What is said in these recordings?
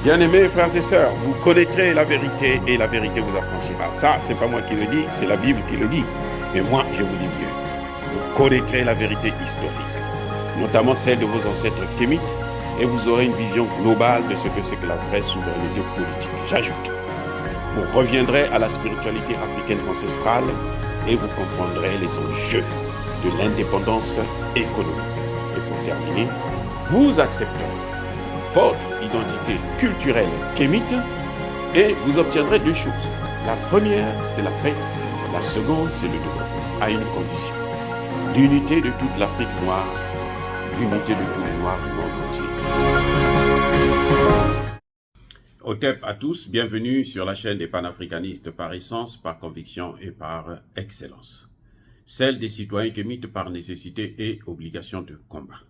Bien-aimés frères et sœurs, vous connaîtrez la vérité et la vérité vous affranchira. Ça, c'est pas moi qui le dis, c'est la Bible qui le dit. Mais moi, je vous dis mieux. Vous connaîtrez la vérité historique, notamment celle de vos ancêtres kémites, et vous aurez une vision globale de ce que c'est que la vraie souveraineté politique. J'ajoute, vous reviendrez à la spiritualité africaine ancestrale et vous comprendrez les enjeux de l'indépendance économique. Et pour terminer, vous accepterez votre identité culturelle kémite et vous obtiendrez deux choses. La première, c'est la paix. La seconde, c'est le développement, à une condition. L'unité de toute l'Afrique noire, l'unité de tous les Noirs du monde entier. Otep à tous, bienvenue sur la chaîne des panafricanistes par essence, par conviction et par excellence. Celle des citoyens kémites par nécessité et obligation de combat.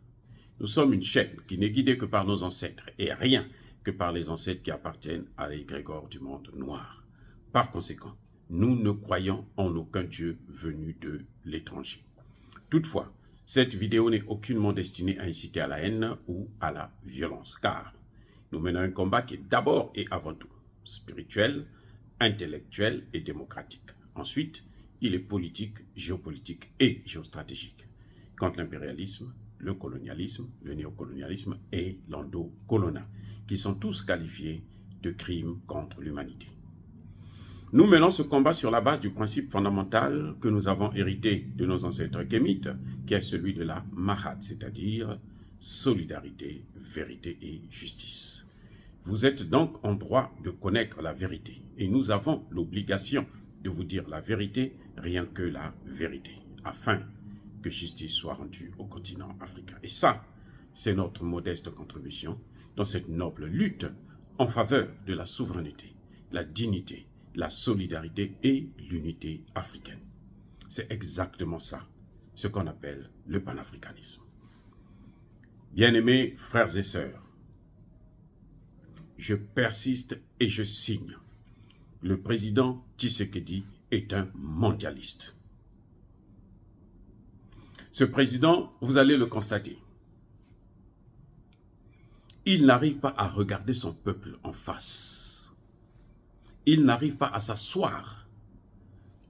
Nous sommes une chaîne qui n'est guidée que par nos ancêtres et rien que par les ancêtres qui appartiennent à l'égrégore du monde noir. Par conséquent, nous ne croyons en aucun Dieu venu de l'étranger. Toutefois, cette vidéo n'est aucunement destinée à inciter à la haine ou à la violence, car nous menons un combat qui est d'abord et avant tout spirituel, intellectuel et démocratique. Ensuite, il est politique, géopolitique et géostratégique contre l'impérialisme, le colonialisme, le néocolonialisme et l'endocolonat, qui sont tous qualifiés de crimes contre l'humanité. Nous menons ce combat sur la base du principe fondamental que nous avons hérité de nos ancêtres kémites, qui est celui de la Mahat, c'est-à-dire solidarité, vérité et justice. Vous êtes donc en droit de connaître la vérité, et nous avons l'obligation de vous dire la vérité, rien que la vérité, afin que justice soit rendue au continent africain. Et ça, c'est notre modeste contribution dans cette noble lutte en faveur de la souveraineté, la dignité, la solidarité et l'unité africaine. C'est exactement ça, ce qu'on appelle le panafricanisme. Bien-aimés frères et sœurs, je persiste et je signe. Le président Tshisekedi est un mondialiste. Ce président, vous allez le constater, il n'arrive pas à regarder son peuple en face. Il n'arrive pas à s'asseoir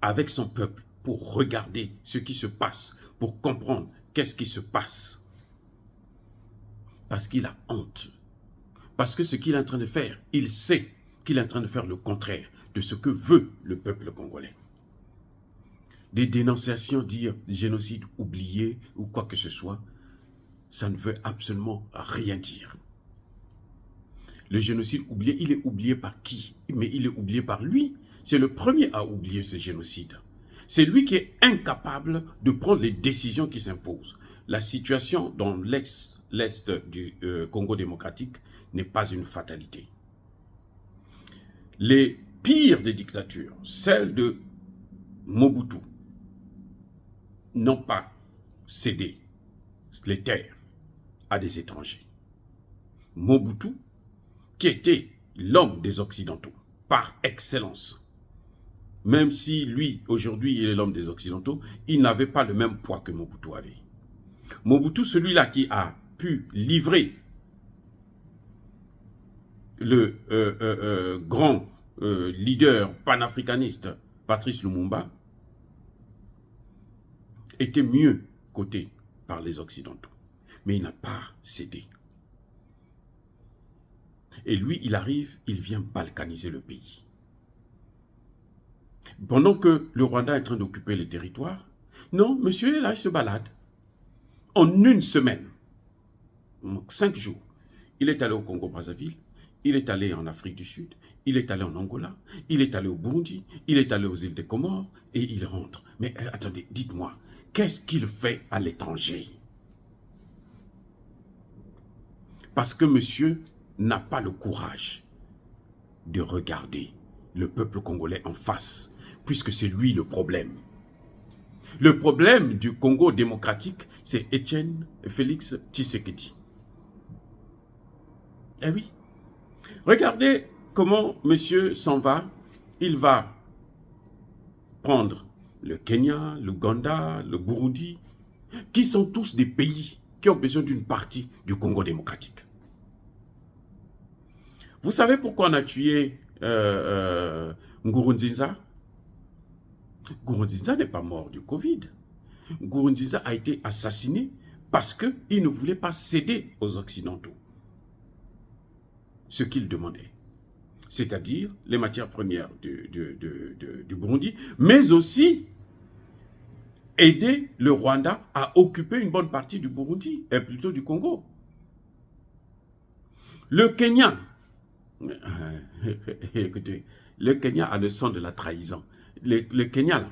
avec son peuple pour regarder ce qui se passe, pour comprendre qu'est-ce qui se passe. Parce qu'il a honte. Parce que ce qu'il est en train de faire, il sait qu'il est en train de faire le contraire de ce que veut le peuple congolais. Des dénonciations, dire génocide oublié ou quoi que ce soit, ça ne veut absolument rien dire. Le génocide oublié, il est oublié par qui? Mais il est oublié par lui. C'est le premier à oublier ce génocide. C'est lui qui est incapable de prendre les décisions qui s'imposent. La situation dans l'est du Congo démocratique n'est pas une fatalité. Les pires des dictatures, celles de Mobutu, n'ont pas cédé les terres à des étrangers. Mobutu, qui était l'homme des Occidentaux, par excellence, même si lui, aujourd'hui, il est l'homme des Occidentaux, il n'avait pas le même poids que Mobutu avait. Mobutu, celui-là qui a pu livrer le grand leader panafricaniste Patrice Lumumba, était mieux coté par les Occidentaux. Mais il n'a pas cédé. Et lui, il arrive, il vient balkaniser le pays. Pendant que le Rwanda est en train d'occuper les territoires, non, monsieur, là, il se balade. En une semaine, 5 jours, il est allé au Congo-Brazzaville, il est allé en Afrique du Sud, il est allé en Angola, il est allé au Burundi, il est allé aux îles des Comores et il rentre. Mais attendez, dites-moi, qu'est-ce qu'il fait à l'étranger? Parce que monsieur n'a pas le courage de regarder le peuple congolais en face, puisque c'est lui le problème. Le problème du Congo démocratique, c'est Étienne Félix Tshisekedi. Eh oui. Regardez comment monsieur s'en va. Il va prendre le Kenya, l'Ouganda, le Burundi, qui sont tous des pays qui ont besoin d'une partie du Congo démocratique. Vous savez pourquoi on a tué Nkurunziza? Nkurunziza n'est pas mort du Covid. Nkurunziza a été assassiné parce qu'il ne voulait pas céder aux Occidentaux ce qu'ils demandaient, c'est-à-dire les matières premières du Burundi, mais aussi aider le Rwanda à occuper une bonne partie du Burundi, et plutôt du Congo. Le Kenya, écoutez, le Kenya a le sang de la trahison. Le Kenya,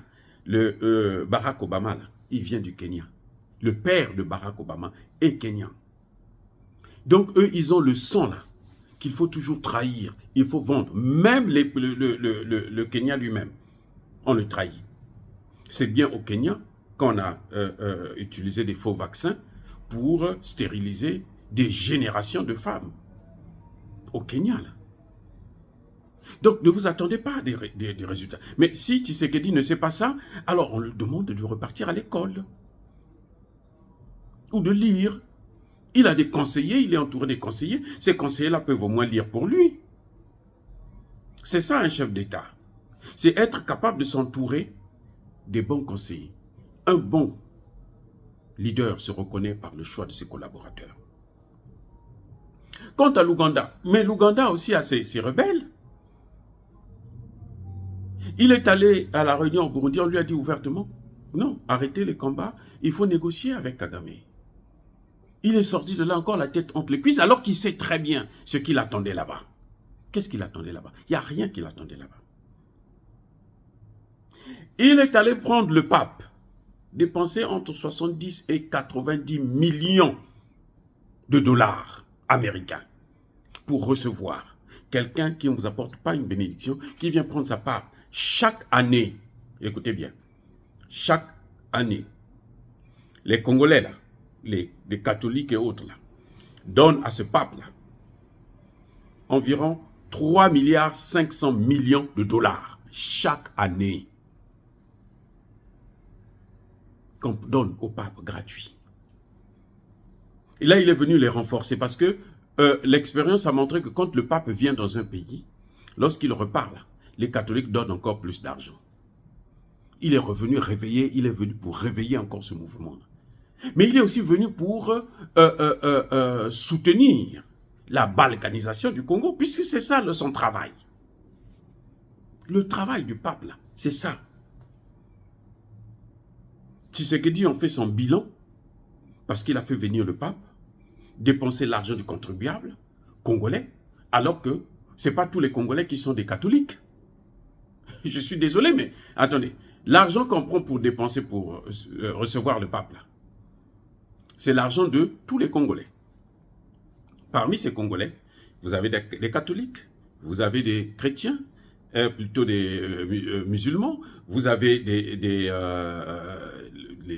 là, Barack Obama, là, il vient du Kenya. Le père de Barack Obama est kenyan. Donc, eux, ils ont le sang, là, qu'il faut toujours trahir. Il faut vendre. Même le Kenya lui-même, on le trahit. C'est bien au Kenya qu'on a utilisé des faux vaccins pour stériliser des générations de femmes. Au Kenya, là. Donc, ne vous attendez pas à des résultats. Mais si Tshisekedi ne sait pas ça, alors on lui demande de repartir à l'école. Ou de lire. Il a des conseillers, il est entouré des conseillers. Ces conseillers-là peuvent au moins lire pour lui. C'est ça un chef d'État. C'est être capable de s'entourer des bons conseillers. Un bon leader se reconnaît par le choix de ses collaborateurs. Quant à l'Ouganda, mais l'Ouganda aussi a ses rebelles. Il est allé à la réunion au Burundi, on lui a dit ouvertement, non, arrêtez les combats, il faut négocier avec Kagame. Il est sorti de là encore la tête entre les cuisses, alors qu'il sait très bien ce qu'il attendait là-bas. Qu'est-ce qu'il attendait là-bas? Il n'y a rien qu'il attendait là-bas. Il est allé prendre le pape, dépenser entre 70 et 90 millions de dollars américains pour recevoir quelqu'un qui ne vous apporte pas une bénédiction, qui vient prendre sa part chaque année. Écoutez bien, chaque année, les Congolais, là, les catholiques et autres, là, donnent à ce pape-là environ 3 milliards 500 millions de dollars chaque année qu'on donne au pape gratuit. Et là, il est venu les renforcer parce que l'expérience a montré que quand le pape vient dans un pays, lorsqu'il repart, là, les catholiques donnent encore plus d'argent. Il est revenu réveiller, il est venu pour réveiller encore ce mouvement. Mais il est aussi venu pour soutenir la balkanisation du Congo, puisque c'est ça son travail. Le travail du pape, là, c'est ça. Tshisekedi en fait son bilan, parce qu'il a fait venir le pape, dépenser l'argent du contribuable congolais, alors que ce n'est pas tous les Congolais qui sont des catholiques. Je suis désolé, mais attendez, l'argent qu'on prend pour dépenser, pour recevoir le pape, là, c'est l'argent de tous les Congolais. Parmi ces Congolais, vous avez des catholiques, vous avez des chrétiens, plutôt des musulmans, vous avez les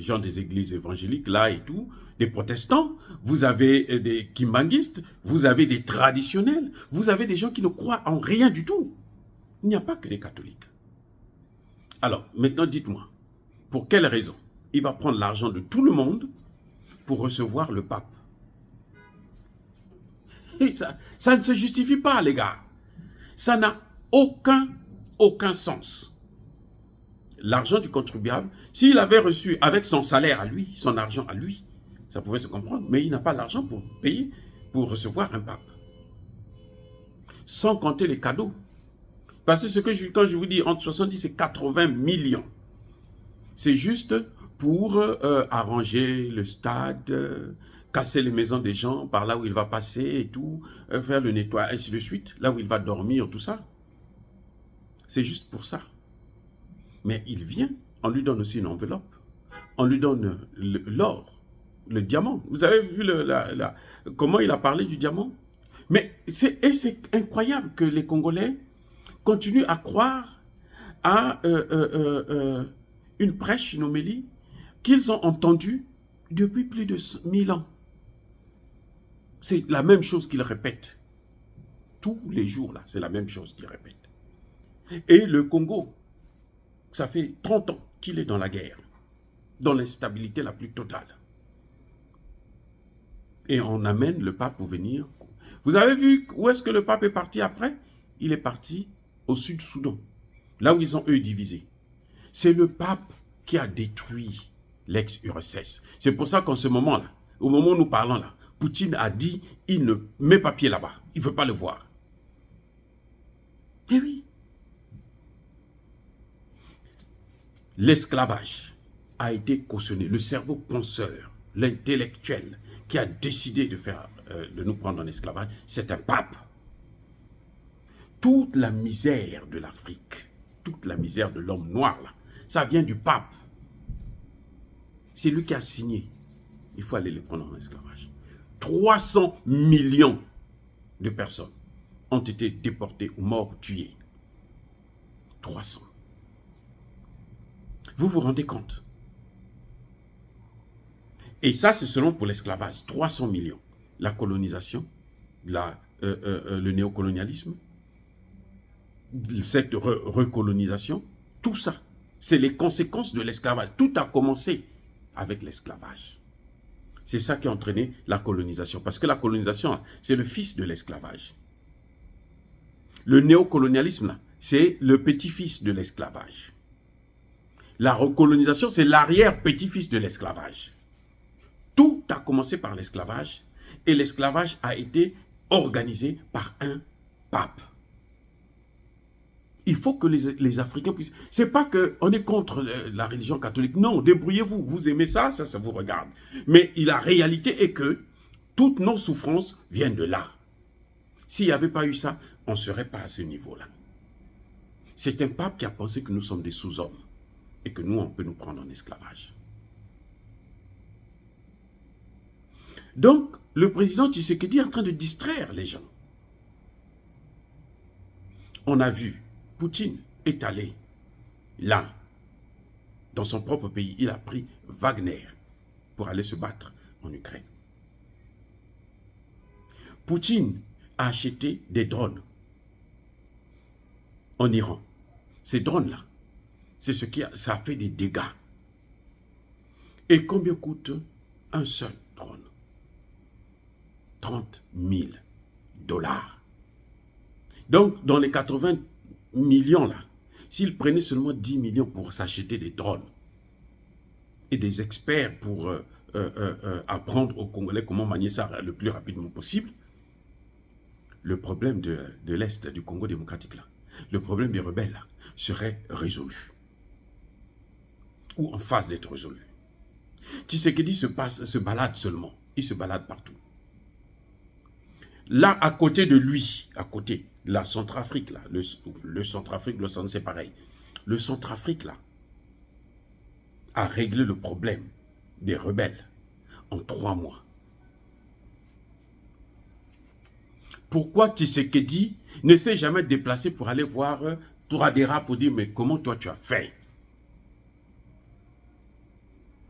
gens des églises évangéliques, là et tout, des protestants, vous avez des kimbanguistes, vous avez des traditionnels, vous avez des gens qui ne croient en rien du tout. Il n'y a pas que les catholiques. Alors, maintenant, dites-moi, pour quelle raison il va prendre l'argent de tout le monde pour recevoir le pape? Et ça ne se justifie pas, les gars. Ça n'a aucun sens. L'argent du contribuable, s'il avait reçu avec son salaire à lui, son argent à lui, ça pouvait se comprendre, mais il n'a pas l'argent pour payer, pour recevoir un pape. Sans compter les cadeaux. Parce que quand je vous dis entre 70 et 80 millions, c'est juste pour arranger le stade, casser les maisons des gens par là où il va passer et tout, faire le nettoyage, ainsi de suite, là où il va dormir, tout ça. C'est juste pour ça. Mais il vient, on lui donne aussi une enveloppe, on lui donne l'or, le diamant. Vous avez vu comment il a parlé du diamant? Mais c'est incroyable que les Congolais continuent à croire à une prêche, une homélie, qu'ils ont entendue depuis plus de 1000 ans. C'est la même chose qu'ils répètent. Tous les jours, là, c'est la même chose qu'ils répètent. Et le Congo, ça fait 30 ans qu'il est dans la guerre, dans l'instabilité la plus totale. Et on amène le pape pour venir. Vous avez vu où est-ce que le pape est parti après? Il est parti au Sud-Soudan, là où ils ont eux divisé. C'est le pape qui a détruit l'ex-URSS. C'est pour ça qu'en ce moment-là, au moment où nous parlons là, Poutine a dit, il ne met pas pied là-bas. Il ne veut pas le voir. Eh oui. L'esclavage a été cautionné. Le cerveau penseur, l'intellectuel qui a décidé de nous prendre en esclavage, c'est un pape. Toute la misère de l'Afrique, toute la misère de l'homme noir, là, ça vient du pape. C'est lui qui a signé. Il faut aller les prendre en esclavage. 300 millions de personnes ont été déportées ou mortes, tuées. 300. Vous vous rendez compte? Et ça, c'est seulement pour l'esclavage. 300 millions. La colonisation, le néocolonialisme, cette recolonisation, tout ça, c'est les conséquences de l'esclavage. Tout a commencé avec l'esclavage. C'est ça qui a entraîné la colonisation. Parce que la colonisation, c'est le fils de l'esclavage. Le néocolonialisme, c'est le petit-fils de l'esclavage. La recolonisation, c'est l'arrière-petit-fils de l'esclavage. Tout a commencé par l'esclavage et l'esclavage a été organisé par un pape. Il faut que les Africains puissent... C'est pas qu'on est contre la religion catholique. Non, débrouillez-vous. Vous aimez ça, ça vous regarde. Mais la réalité est que toutes nos souffrances viennent de là. S'il n'y avait pas eu ça, on ne serait pas à ce niveau-là. C'est un pape qui a pensé que nous sommes des sous-hommes et que nous, on peut nous prendre en esclavage. Donc, le président Tshisekedi est en train de distraire les gens. On a vu, Poutine est allé là, dans son propre pays. Il a pris Wagner pour aller se battre en Ukraine. Poutine a acheté des drones en Iran. Ces drones-là, c'est ce qui ça a fait des dégâts. Et combien coûte un seul drone? 30 000 $. Donc, dans les 80 millions là, s'il prenait seulement 10 millions pour s'acheter des drones et des experts pour apprendre aux Congolais comment manier ça le plus rapidement possible, le problème de l'Est du Congo démocratique là, le problème des rebelles là, serait résolu. Ou en phase d'être résolu. Tshisekedi se balade seulement. Il se balade partout. Là, à côté de lui, à côté, la Centrafrique, là, le Centrafrique, le Centre, c'est pareil. Le Centrafrique, là, a réglé le problème des rebelles en 3 mois. Pourquoi Tshisekedi ne s'est jamais déplacé pour aller voir Touradéra pour dire, mais comment toi tu as fait?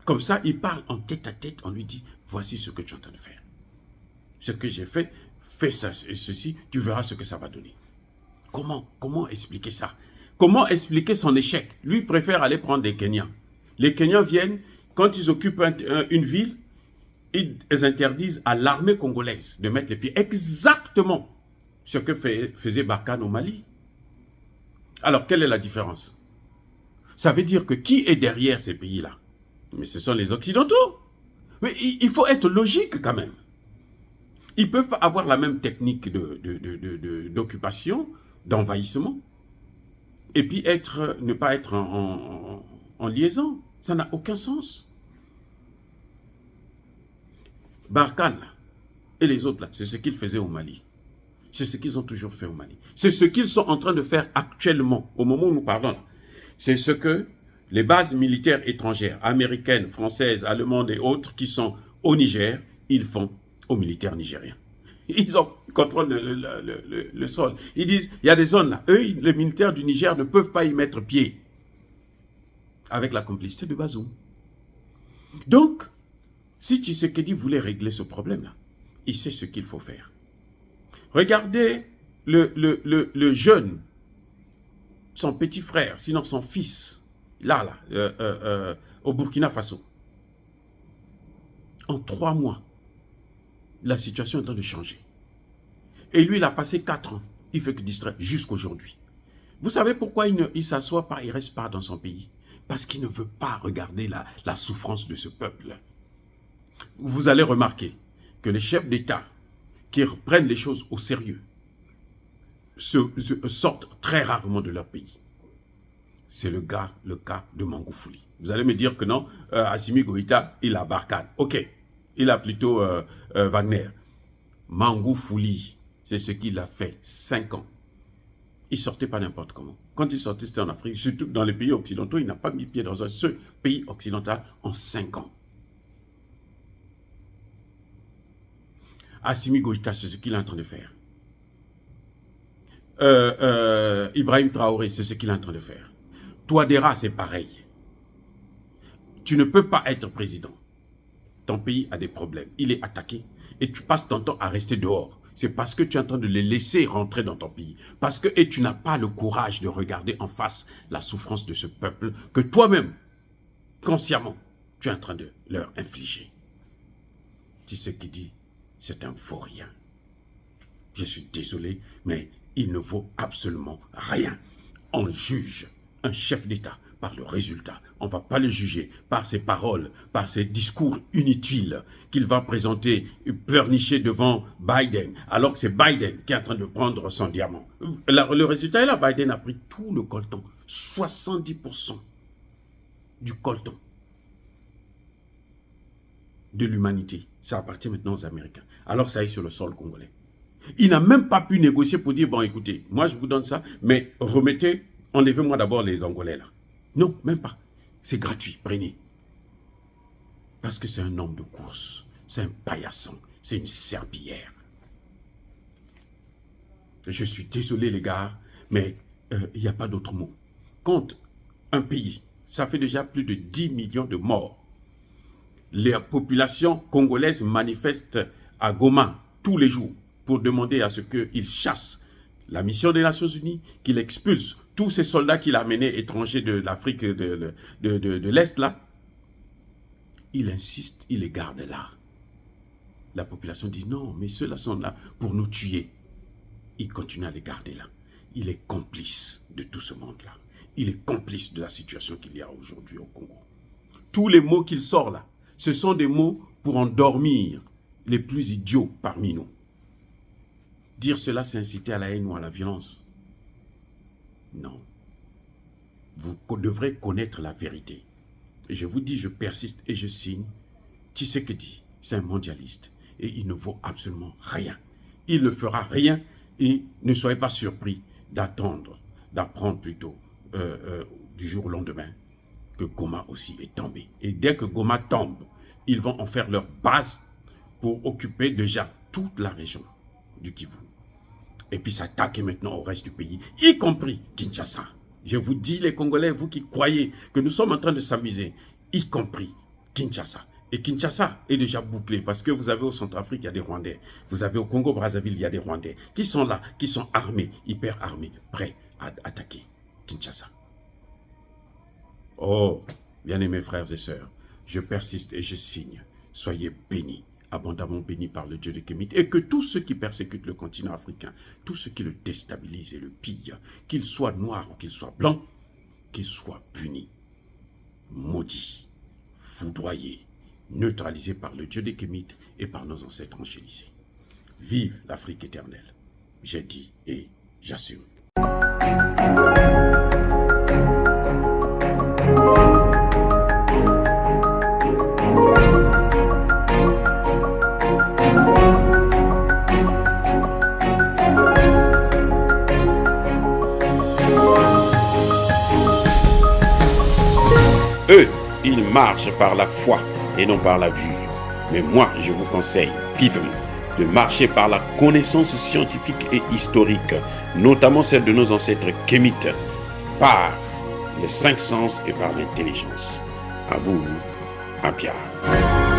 Comme ça, il parle en tête à tête, on lui dit, voici ce que tu es en train de faire. Ce que j'ai fait, fais ça et ceci, tu verras ce que ça va donner. Comment expliquer ça? Comment expliquer son échec? Lui préfère aller prendre des Kenyans. Les Kenyans viennent, quand ils occupent une ville, ils interdisent à l'armée congolaise de mettre les pieds. Exactement ce que faisait Barkhane au Mali. Alors, quelle est la différence? Ça veut dire que qui est derrière ces pays-là? Mais ce sont les Occidentaux. Mais il faut être logique quand même. Ils peuvent avoir la même technique d'occupation, d'envahissement, et puis ne pas être en liaison. Ça n'a aucun sens. Barkhane et les autres là, c'est ce qu'ils faisaient au Mali. C'est ce qu'ils ont toujours fait au Mali. C'est ce qu'ils sont en train de faire actuellement, au moment où nous parlons là. C'est ce que les bases militaires étrangères, américaines, françaises, allemandes et autres, qui sont au Niger, ils font aux militaires nigériens. Ils contrôlent le sol. Ils disent, il y a des zones là, eux, les militaires du Niger ne peuvent pas y mettre pied. Avec la complicité de Bazoum. Donc, si Tshisekedi voulait régler ce problème-là, il sait ce qu'il faut faire. Regardez le jeune, son petit frère, sinon son fils, au Burkina Faso. En 3 mois, la situation est en train de changer. Et lui, il a passé 4 ans. Il fait que distraire jusqu'aujourd'hui. Vous savez pourquoi il ne s'assoit pas, il ne reste pas dans son pays? Parce qu'il ne veut pas regarder la souffrance de ce peuple. Vous allez remarquer que les chefs d'État qui reprennent les choses au sérieux sortent très rarement de leur pays. C'est le cas de Magufuli. Vous allez me dire que non, Assimi Goïta, il a Barkhane. Ok, il a plutôt Wagner. Magufuli, c'est ce qu'il a fait 5 ans. Il ne sortait pas n'importe comment. Quand il sortait, c'était en Afrique, surtout dans les pays occidentaux, il n'a pas mis pied dans un seul pays occidental en 5 ans. Assimi Goïta, c'est ce qu'il est en train de faire. Ibrahim Traoré, c'est ce qu'il est en train de faire. Touadéra, c'est pareil. Tu ne peux pas être président. Ton pays a des problèmes. Il est attaqué et tu passes ton temps à rester dehors. C'est parce que tu es en train de les laisser rentrer dans ton pays. Parce que tu n'as pas le courage de regarder en face la souffrance de ce peuple que toi-même, consciemment, tu es en train de leur infliger. Tu sais qui dit, c'est un faux rien. Je suis désolé, mais il ne vaut absolument rien. On juge un chef d'État par le résultat. On ne va pas le juger par ses paroles, par ses discours inutiles qu'il va présenter, pleurnicher devant Biden, alors que c'est Biden qui est en train de prendre son diamant. Le résultat est là, Biden a pris tout le coltan, 70% du coltan de l'humanité. Ça appartient maintenant aux Américains, alors ça est sur le sol congolais. Il n'a même pas pu négocier pour dire, bon écoutez, moi je vous donne ça, mais remettez, enlevez-moi d'abord les Angolais là. Non, même pas. C'est gratuit, prenez. Parce que c'est un homme de course, c'est un paillasson, c'est une serpillière. Je suis désolé les gars, mais il n'y a pas d'autre mot. Quand un pays, ça fait déjà plus de 10 millions de morts, les populations congolaises manifestent à Goma tous les jours pour demander à ce qu'ils chassent la mission des Nations Unies, qu'il expulse tous ces soldats qu'il a amenés étrangers de l'Afrique de l'Est là. Il insiste, il les garde là. La population dit non, mais ceux-là sont là pour nous tuer. Il continue à les garder là. Il est complice de tout ce monde-là. Il est complice de la situation qu'il y a aujourd'hui au Congo. Tous les mots qu'il sort là, ce sont des mots pour endormir les plus idiots parmi nous. Dire cela, c'est inciter à la haine ou à la violence. Non. Vous devrez connaître la vérité. Et je vous dis, je persiste et je signe. Tshisekedi, c'est un mondialiste. Et il ne vaut absolument rien. Il ne fera rien et ne soyez pas surpris d'apprendre plutôt du jour au lendemain que Goma aussi est tombé. Et dès que Goma tombe, ils vont en faire leur base pour occuper déjà toute la région du Kivu. Et puis s'attaquer maintenant au reste du pays, y compris Kinshasa. Je vous dis les Congolais, vous qui croyez que nous sommes en train de s'amuser, y compris Kinshasa. Et Kinshasa est déjà bouclé parce que vous avez au Centrafrique, il y a des Rwandais. Vous avez au Congo-Brazzaville, il y a des Rwandais qui sont là, qui sont armés, hyper armés, prêts à attaquer Kinshasa. Oh, bien-aimés frères et sœurs, je persiste et je signe. Soyez bénis, abondamment bénis par le Dieu de Kémit, et que tous ceux qui persécutent le continent africain, tous ceux qui le déstabilisent et le pillent, qu'ils soient noirs ou qu'ils soient blancs, qu'ils soient punis, maudits, foudroyés, neutralisés par le Dieu des Kémites et par nos ancêtres angélisés. Vive l'Afrique éternelle. J'ai dit et j'assume. Eux, ils marchent par la foi et non par la vue. Mais moi, je vous conseille vivement de marcher par la connaissance scientifique et historique, notamment celle de nos ancêtres kémites, par les 5 sens et par l'intelligence. À vous, à Pierre.